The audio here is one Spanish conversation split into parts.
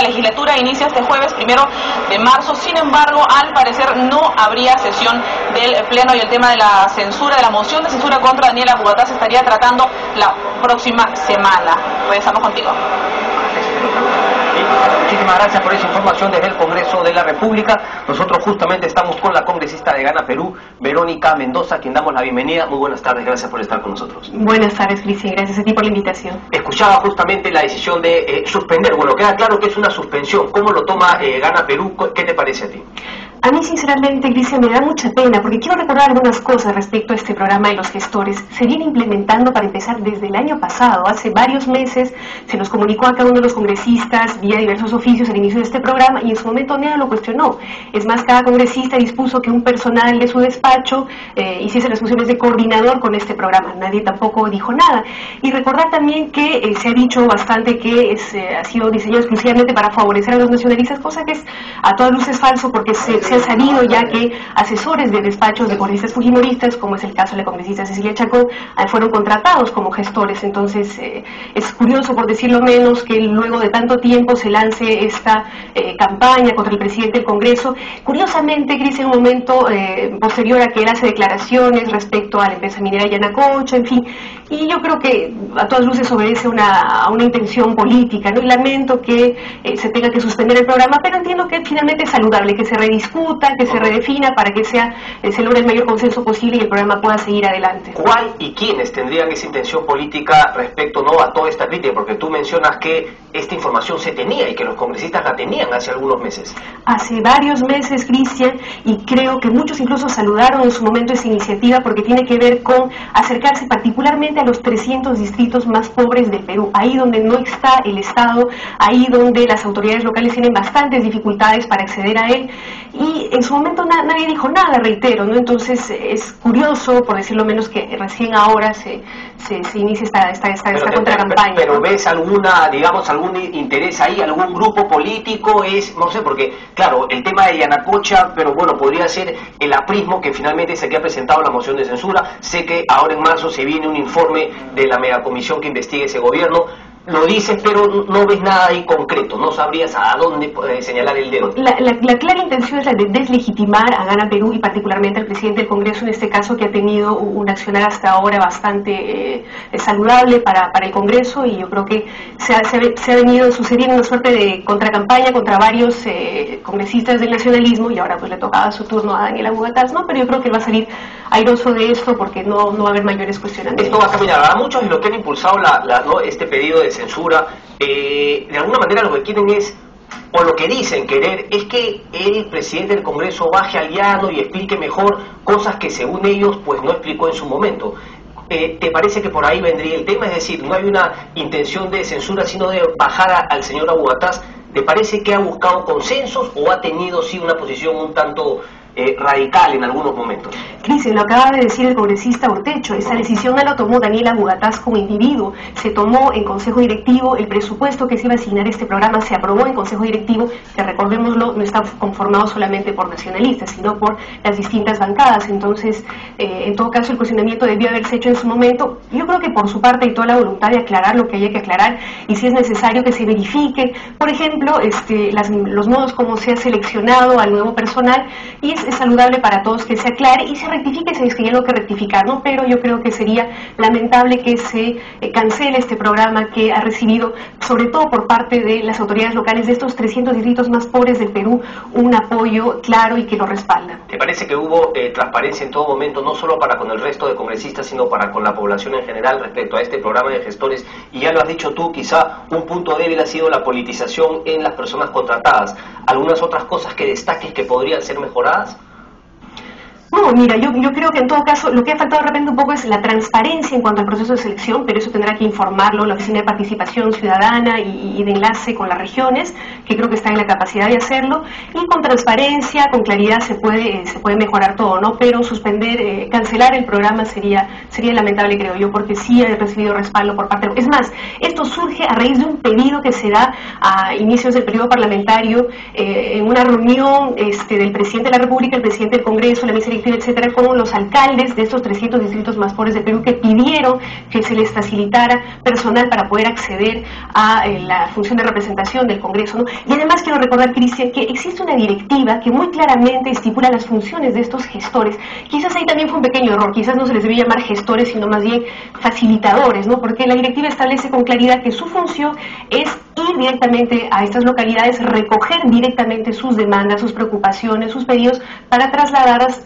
la legislatura inicia este jueves 1 de marzo. Sin embargo, al parecer no habría sesión del Pleno y el tema de la censura, de la moción de censura contra Daniela Bugatá se estaría tratando la próxima semana. Regresamos contigo. Muchísimas gracias por esa información desde el Congreso de la República. Nosotros justamente estamos con la congresista de Gana Perú, Verónica Mendoza, a quien damos la bienvenida. Muy buenas tardes, gracias por estar con nosotros. Buenas tardes, Cristian, gracias a ti por la invitación. Escuchaba justamente la decisión de suspender, bueno, queda claro que es una suspensión. ¿Cómo lo toma Gana Perú? ¿Qué te parece a ti? A mí, sinceramente, Cristian, me da mucha pena, porque quiero recordar algunas cosas respecto a este programa de los gestores. Se viene implementando, para empezar, desde el año pasado. Hace varios meses se nos comunicó a cada uno de los congresistas vía diversos oficios al inicio de este programa y en su momento nadie lo cuestionó. Es más, cada congresista dispuso que un personal de su despacho hiciese las funciones de coordinador con este programa. Nadie tampoco dijo nada. Y recordar también que se ha dicho bastante que ha sido diseñado exclusivamente para favorecer a los nacionalistas, cosa que es a todas luces falso, porque se ha sabido ya que asesores de despachos de congresistas fujimoristas, como es el caso de la congresista Cecilia Chacón, fueron contratados como gestores. Entonces es curioso, por decirlo menos, que luego de tanto tiempo se lance esta campaña contra el presidente del Congreso. Curiosamente, Cris, en un momento posterior a que él hace declaraciones respecto a la empresa minera Yanacocha, en fin, y yo creo que a todas luces obedece a una intención política, ¿no? Y lamento que se tenga que suspender el programa, pero entiendo que finalmente es saludable que se rediscuta, que se redefina para que se logre el mayor consenso posible y el programa pueda seguir adelante. ¿Cuál y quiénes tendrían esa intención política respecto a toda esta crítica? Porque tú mencionas que esta información se tenía y que los congresistas la tenían hace algunos meses. Hace varios meses, Cristian, y creo que muchos incluso saludaron en su momento esa iniciativa porque tiene que ver con acercarse particularmente a los 300 distritos más pobres del Perú, ahí donde no está el Estado, ahí donde las autoridades locales tienen bastantes dificultades para acceder a él. Y en su momento nadie dijo nada, reitero, ¿no? Entonces es curioso, por decirlo menos, que recién ahora se inicie esta contracampaña. Pero ¿ves algún interés ahí, algún grupo político? No sé, porque claro, el tema de Yanacocha, pero bueno, podría ser el aprismo que finalmente es el que ha presentado la moción de censura. Sé que ahora en marzo se viene un informe de la megacomisión que investigue ese gobierno. Lo dices, pero no ves nada ahí concreto, no sabrías a dónde señalar el dedo. La clara intención es la de deslegitimar a Gana Perú y particularmente al presidente del Congreso, en este caso, que ha tenido un accionar hasta ahora bastante saludable para el Congreso, y yo creo que se ha venido sucediendo una suerte de contracampaña contra varios congresistas del nacionalismo, y ahora pues le tocaba su turno a Daniela Bugatá, ¿no? Pero yo creo que él va a salir airoso de esto porque no va a haber mayores cuestionamientos. Esto va a caminar. A muchos de los que han impulsado este pedido de censura, de alguna manera lo que quieren es, o lo que dicen querer, es que el presidente del Congreso baje al llano y explique mejor cosas que según ellos pues no explicó en su momento. ¿Te parece que por ahí vendría el tema? Es decir, no hay una intención de censura, sino de bajar al señor Bugatá. ¿Te parece que ha buscado consensos o ha tenido sí una posición un tanto radical en algunos momentos? Cristian, lo acaba de decir el congresista Urtecho, esa decisión no la tomó Daniela Bugatá como individuo, se tomó en consejo directivo, el presupuesto que se iba a asignar a este programa se aprobó en consejo directivo, que recordémoslo, no está conformado solamente por nacionalistas, sino por las distintas bancadas. Entonces, en todo caso, el cuestionamiento debió haberse hecho en su momento. Yo creo que por su parte hay toda la voluntad de aclarar lo que haya que aclarar, y si es necesario que se verifique, por ejemplo, los modos como se ha seleccionado al nuevo personal, y es saludable para todos que se aclare y se rectifique si es que hay algo que rectificar, ¿no? Pero yo creo que sería lamentable que se cancele este programa que ha recibido, sobre todo por parte de las autoridades locales de estos 300 distritos más pobres del Perú, un apoyo claro y que lo respalda. ¿Te parece que hubo transparencia en todo momento, no solo para con el resto de congresistas, sino para con la población en general respecto a este programa de gestores? Y ya lo has dicho tú, quizá un punto débil ha sido la politización en las personas contratadas. ¿Algunas otras cosas que destaques que podrían ser mejoradas? No, mira, yo creo que en todo caso lo que ha faltado de repente un poco es la transparencia en cuanto al proceso de selección, pero eso tendrá que informarlo la Oficina de Participación Ciudadana y de Enlace con las regiones, que creo que está en la capacidad de hacerlo, y con transparencia, con claridad se puede mejorar todo, ¿no? Pero suspender, cancelar el programa sería lamentable, creo yo, porque sí ha recibido respaldo por parte de... Es más, esto surge a raíz de un pedido que se da a inicios del periodo parlamentario, en una reunión del presidente de la República, el presidente del Congreso, la ministra electiva, etcétera, con los alcaldes de estos 300 distritos más pobres de Perú que pidieron que se les facilitara personal para poder acceder a la función de representación del Congreso, ¿no? Y además quiero recordar, Cristian, que existe una directiva que muy claramente estipula las funciones de estos gestores. Quizás ahí también fue un pequeño error, quizás no se les debía llamar gestores, sino más bien facilitadores, ¿no? Porque la directiva establece con claridad que su función es ir directamente a estas localidades, recoger directamente sus demandas, sus preocupaciones, sus pedidos, para trasladarlas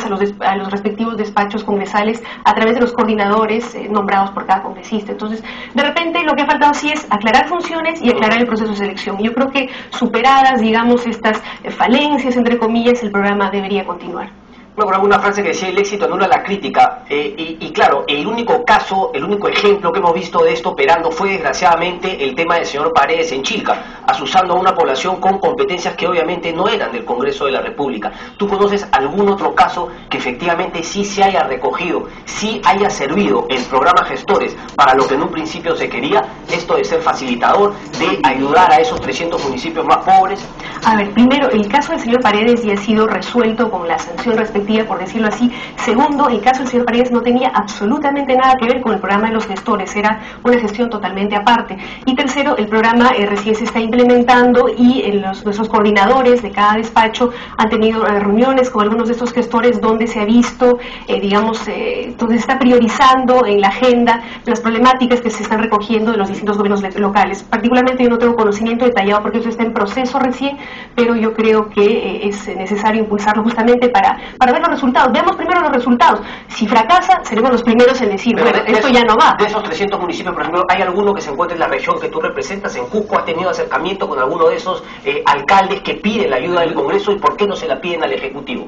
a los respectivos despachos congresales a través de los coordinadores nombrados por cada congresista. Entonces, de repente lo que ha faltado sí es aclarar funciones y aclarar el proceso de selección. Yo creo que superadas, digamos, estas falencias, entre comillas, el programa debería continuar. Me acuerdo una frase que decía: el éxito anula la crítica, y claro, el único caso, el único ejemplo que hemos visto de esto operando fue desgraciadamente el tema del señor Paredes en Chilca, asusando a una población con competencias que obviamente no eran del Congreso de la República. ¿Tú conoces algún otro caso que efectivamente sí se haya recogido, sí haya servido el programa Gestores para lo que en un principio se quería, esto de ser facilitador, de ayudar a esos 300 municipios más pobres? A ver, primero, el caso del señor Paredes ya ha sido resuelto con la sanción respectiva, por decirlo así. Segundo, el caso del señor Paredes no tenía absolutamente nada que ver con el programa de los gestores, era una gestión totalmente aparte. Y tercero, el programa recién se está implementando y nuestros coordinadores de cada despacho han tenido reuniones con algunos de estos gestores donde se ha visto, donde se está priorizando en la agenda las problemáticas que se están recogiendo de los distintos gobiernos locales. Particularmente yo no tengo conocimiento detallado porque eso está en proceso recién, pero yo creo que es necesario impulsarlo justamente para ver los resultados. Veamos primero los resultados. Si fracasa, seremos los primeros en decir, bueno, esto ya no va. De esos 300 municipios, por ejemplo, ¿hay alguno que se encuentre en la región que tú representas? ¿En Cusco has tenido acercamiento con alguno de esos alcaldes que piden la ayuda del Congreso y por qué no se la piden al Ejecutivo?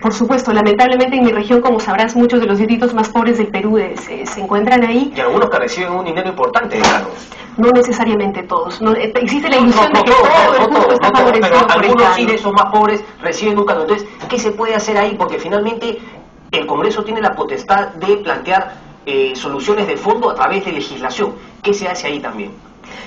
Por supuesto, lamentablemente en mi región, como sabrás, muchos de los distritos más pobres del Perú se encuentran ahí. Y algunos que reciben un dinero importante, claro. No necesariamente todos. No, existe la ilusión de que todo el Cusco está favorecido por algunos sí de esos más pobres reciben un canon. Entonces, ¿qué se puede hacer ahí? Porque finalmente el Congreso tiene la potestad de plantear soluciones de fondo a través de legislación. ¿Qué se hace ahí también?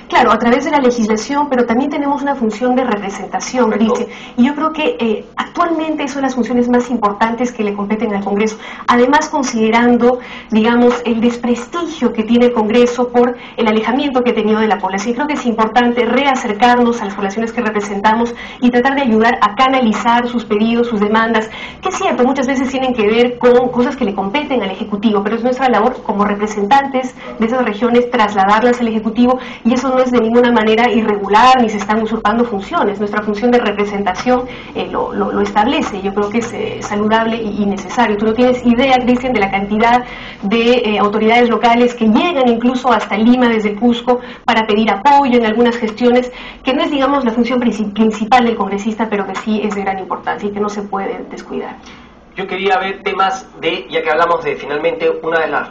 Claro, a través de la legislación, pero también tenemos una función de representación, Cristian. Y yo creo que actualmente son las funciones más importantes que le competen al Congreso. Además, considerando, digamos, el desprestigio que tiene el Congreso por el alejamiento que ha tenido de la población. Y creo que es importante reacercarnos a las poblaciones que representamos y tratar de ayudar a canalizar sus pedidos, sus demandas, que es cierto, muchas veces tienen que ver con cosas que le competen al Ejecutivo, pero es nuestra labor como representantes de esas regiones trasladarlas al Ejecutivo, y eso no es de ninguna manera irregular ni se están usurpando funciones. Nuestra función de representación lo establece. Yo creo que es saludable y necesario. Tú no tienes idea, Cristian, de la cantidad de autoridades locales que llegan incluso hasta Lima desde el Cusco para pedir apoyo en algunas gestiones, que no es, digamos, la función principal del congresista, pero que sí es de gran importancia y que no se puede descuidar. Yo quería ver temas ya que hablamos de finalmente una de las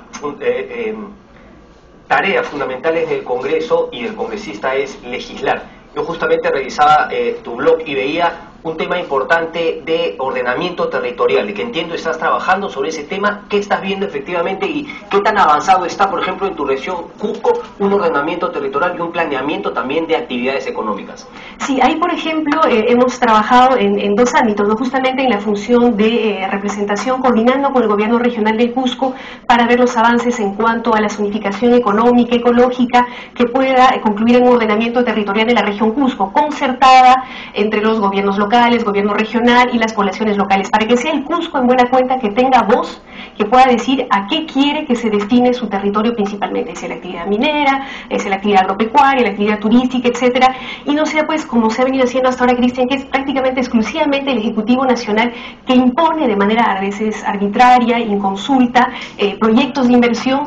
tareas fundamentales del Congreso y del congresista es legislar. Yo justamente revisaba tu blog y veía un tema importante de ordenamiento territorial, de que entiendo estás trabajando sobre ese tema. ¿Qué estás viendo efectivamente y qué tan avanzado está, por ejemplo, en tu región Cusco, un ordenamiento territorial y un planeamiento también de actividades económicas? Sí, ahí, por ejemplo, hemos trabajado en dos ámbitos, ¿no? Justamente en la función de representación, coordinando con el gobierno regional del Cusco para ver los avances en cuanto a la zonificación económica, ecológica, que pueda concluir en un ordenamiento territorial de la región Cusco, concertada entre los gobiernos locales, gobierno regional y las poblaciones locales, para que sea el Cusco en buena cuenta que tenga voz, que pueda decir a qué quiere que se destine su territorio principalmente, si es la actividad minera, es la actividad agropecuaria, la actividad turística, etcétera, y no sea pues como se ha venido haciendo hasta ahora, Cristian, que es prácticamente exclusivamente el Ejecutivo Nacional que impone de manera a veces arbitraria, inconsulta, proyectos de inversión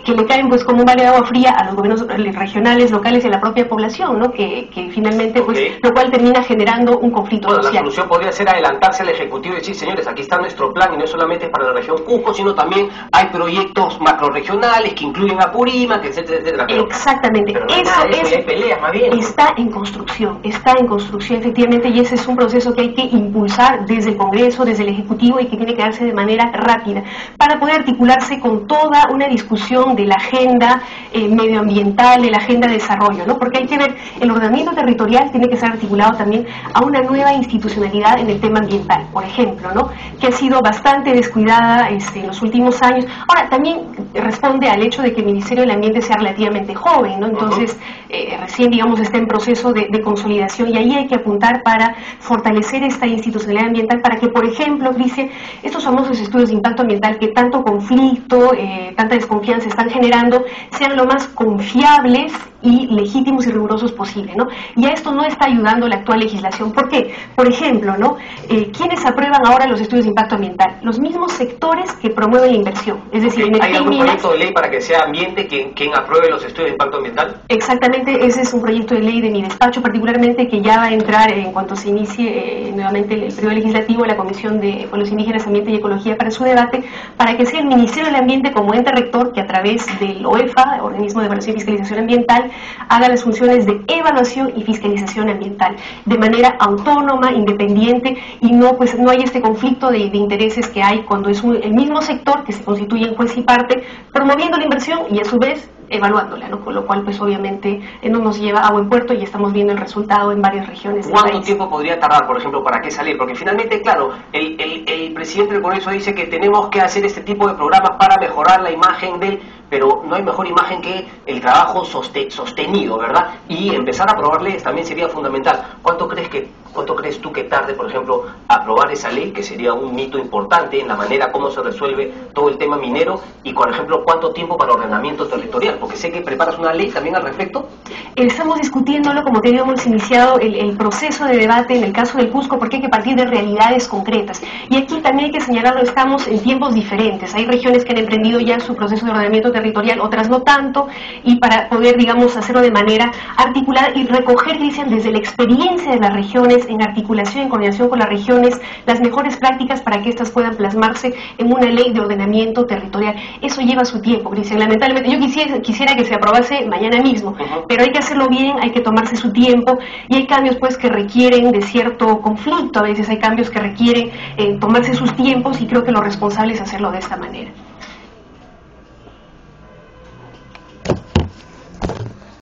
que le caen pues como un balde de agua fría a los gobiernos regionales, locales y a la propia población, ¿no? Que finalmente pues lo cual termina generando un conflicto social. La solución podría ser adelantarse al Ejecutivo y decir, señores, aquí está nuestro plan y no solamente para la región Cusco, sino también hay proyectos macroregionales que incluyen a Purímac, etcétera, etcétera. Exactamente, pero eso hay peleas, más bien. Está en construcción efectivamente, y ese es un proceso que hay que impulsar desde el Congreso, desde el Ejecutivo, y que tiene que darse de manera rápida para poder articularse con toda una discusión de la agenda medioambiental, de la agenda de desarrollo, ¿no? Porque hay que ver el ordenamiento territorial tiene que ser articulado también a una nueva institucionalidad en el tema ambiental, por ejemplo, ¿no? Que ha sido bastante descuidada en los últimos años. Ahora, también responde al hecho de que el Ministerio del Ambiente sea relativamente joven, ¿no? Entonces, recién, digamos, está en proceso de consolidación, y ahí hay que apuntar para fortalecer esta institucionalidad ambiental para que, por ejemplo, Cristian, estos famosos estudios de impacto ambiental que tanto conflicto, tanta desconfianza están generando, sean lo más confiables y legítimos y rigurosos posible, ¿no? Y a esto no está ayudando la actual legislación. ¿Por qué? Por ejemplo, ¿no? ¿Quiénes aprueban ahora los estudios de impacto ambiental? Los mismos sectores que promueven la inversión. Es decir, ¿hay algún proyecto de ley para que sea ambiente quien apruebe los estudios de impacto ambiental? Exactamente, ese es un proyecto de ley de mi despacho, particularmente, que ya va a entrar en cuanto se inicie nuevamente el periodo legislativo, la Comisión de Pueblos Indígenas, Ambiente y Ecología para su debate, para que sea el Ministerio del Ambiente como ente rector que a través del OEFA, Organismo de Evaluación y Fiscalización Ambiental, haga las funciones de evaluación y fiscalización ambiental de manera autónoma, independiente, y no hay este conflicto de intereses que hay cuando es el mismo sector que se constituye en juez y parte, promoviendo la inversión y a su vez evaluándola, ¿no? Con lo cual, pues obviamente no nos lleva a buen puerto, y estamos viendo el resultado en varias regiones del país. ¿Cuánto tiempo podría tardar, por ejemplo, para que salir? Porque finalmente, claro, el presidente del Congreso dice que tenemos que hacer este tipo de programas para mejorar la imagen pero no hay mejor imagen que el trabajo sostenido, ¿verdad? Y empezar a aprobar leyes también sería fundamental. ¿Cuánto crees tú que tarde, por ejemplo, aprobar esa ley, que sería un hito importante en la manera como se resuelve todo el tema minero? Y, por ejemplo, ¿cuánto tiempo para ordenamiento territorial? Porque sé que preparas una ley también al respecto. Estamos discutiéndolo, como te digo, hemos iniciado el proceso de debate en el caso del Cusco, porque hay que partir de realidades concretas. Y aquí también hay que señalarlo, estamos en tiempos diferentes. Hay regiones que han emprendido ya su proceso de ordenamiento territorial, otras no tanto, y para poder, digamos, hacerlo de manera articulada y recoger, dicen, desde la experiencia de las regiones, en articulación, en coordinación con las regiones, las mejores prácticas para que éstas puedan plasmarse en una ley de ordenamiento territorial. Eso lleva su tiempo, Cristian. Lamentablemente, yo quisiera que se aprobase mañana mismo, pero hay que hacerlo bien, hay que tomarse su tiempo, y hay cambios, pues, que requieren de cierto conflicto. A veces hay cambios que requieren tomarse sus tiempos, y creo que lo responsable es hacerlo de esta manera.